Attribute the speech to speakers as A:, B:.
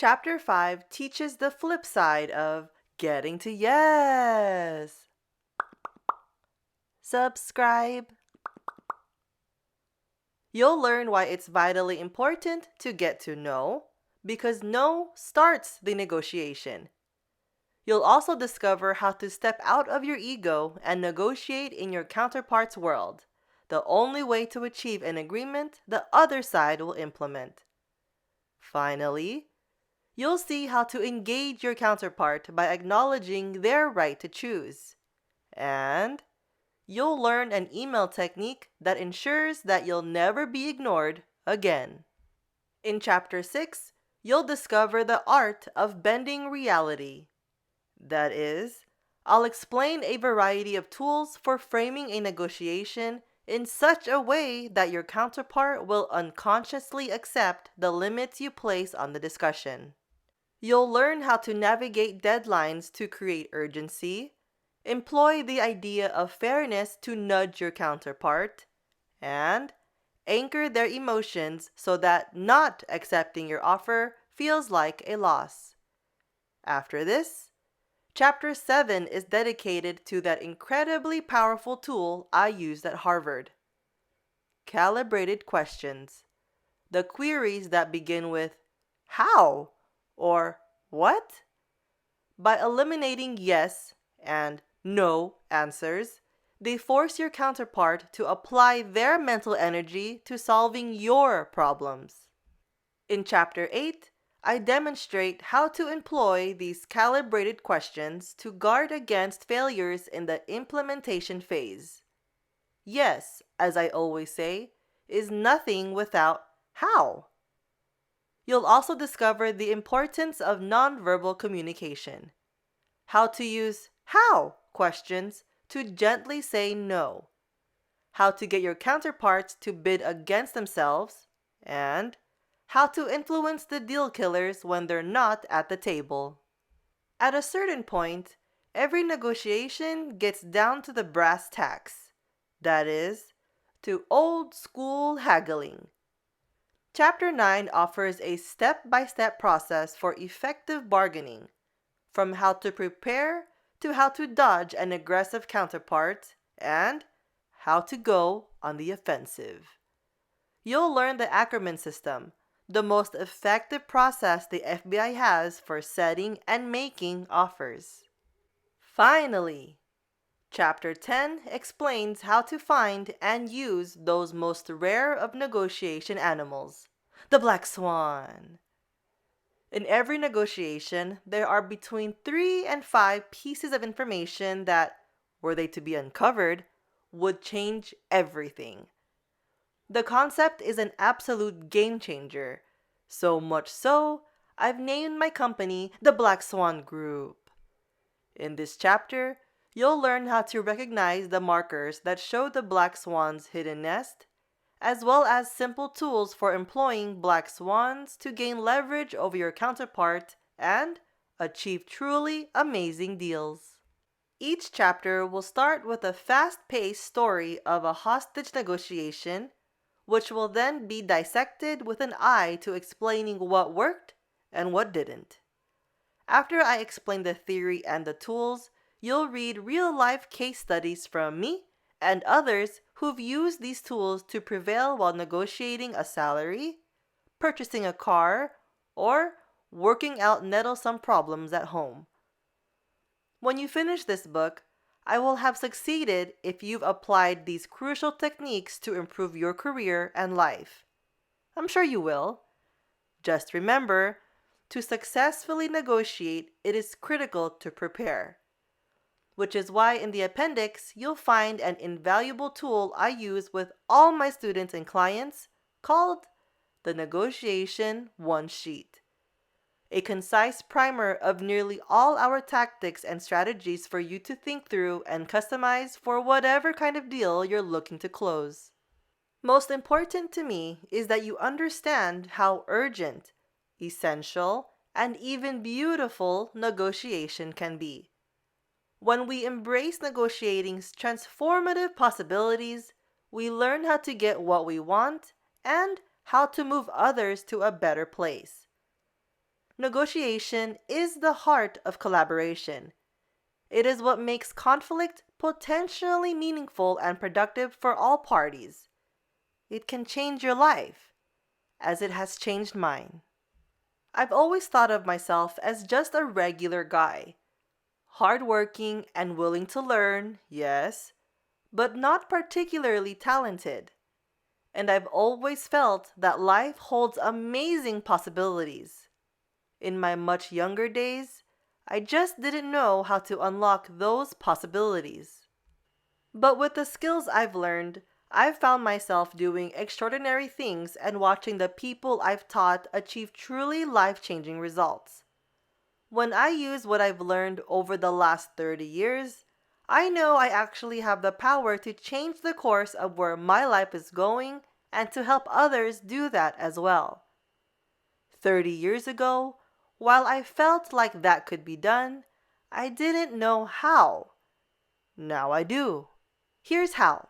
A: Chapter 5 teaches the flip side of getting to yes. Subscribe. You'll learn why it's vitally important to get to know, because no starts the negotiation. You'll also discover how to step out of your ego and negotiate in your counterpart's world, the only way to achieve an agreement the other side will implement. Finally, you'll see how to engage your counterpart by acknowledging their right to choose. And you'll learn an email technique that ensures that you'll never be ignored again. In Chapter 6, you'll discover the art of bending reality. That is, I'll explain a variety of tools for framing a negotiation in such a way that your counterpart will unconsciously accept the limits you place on the discussion. You'll learn how to navigate deadlines to create urgency, employ the idea of fairness to nudge your counterpart, and anchor their emotions so that not accepting your offer feels like a loss. After this, Chapter 7 is dedicated to that incredibly powerful tool I used at Harvard. Calibrated Questions. The queries that begin with "How?" or "What?" By eliminating yes and no answers, they force your counterpart to apply their mental energy to solving your problems. In Chapter 8, I demonstrate how to employ these calibrated questions to guard against failures in the implementation phase. Yes, as I always say, is nothing without how. You'll also discover the importance of nonverbal communication. How to use how questions to gently say no. How to get your counterparts to bid against themselves, and how to influence the deal killers when they're not at the table. At a certain point, every negotiation gets down to the brass tacks. That is, to old school haggling. Chapter 9 offers a step-by-step process for effective bargaining, from how to prepare to how to dodge an aggressive counterpart, and how to go on the offensive. You'll learn the Ackerman system, the most effective process the FBI has for setting and making offers. Finally, Chapter 10 explains how to find and use those most rare of negotiation animals, the black swan. In every negotiation, there are between 3 and 5 pieces of information that, were they to be uncovered, would change everything. The concept is an absolute game changer, so much so, I've named my company the Black Swan Group. In this chapter, you'll learn how to recognize the markers that show the black swan's hidden nest, as well as simple tools for employing black swans to gain leverage over your counterpart and achieve truly amazing deals. Each chapter will start with a fast-paced story of a hostage negotiation, which will then be dissected with an eye to explaining what worked and what didn't. After I explain the theory and the tools, you'll read real-life case studies from me and others who've used these tools to prevail while negotiating a salary, purchasing a car, or working out nettlesome problems at home. When you finish this book, I will have succeeded if you've applied these crucial techniques to improve your career and life. I'm sure you will. Just remember, to successfully negotiate, it is critical to prepare. Which is why in the appendix, you'll find an invaluable tool I use with all my students and clients called the Negotiation One Sheet. A concise primer of nearly all our tactics and strategies for you to think through and customize for whatever kind of deal you're looking to close. Most important to me is that you understand how urgent, essential, and even beautiful negotiation can be. When we embrace negotiating's transformative possibilities, we learn how to get what we want and how to move others to a better place. Negotiation is the heart of collaboration. It is what makes conflict potentially meaningful and productive for all parties. It can change your life, as it has changed mine. I've always thought of myself as just a regular guy. Hardworking and willing to learn, yes, but not particularly talented. And I've always felt that life holds amazing possibilities. In my much younger days, I just didn't know how to unlock those possibilities. But with the skills I've learned, I've found myself doing extraordinary things and watching the people I've taught achieve truly life-changing results. When I use what I've learned over the last 30 years, I know I actually have the power to change the course of where my life is going and to help others do that as well. 30 years ago, while I felt like that could be done, I didn't know how. Now I do. Here's how.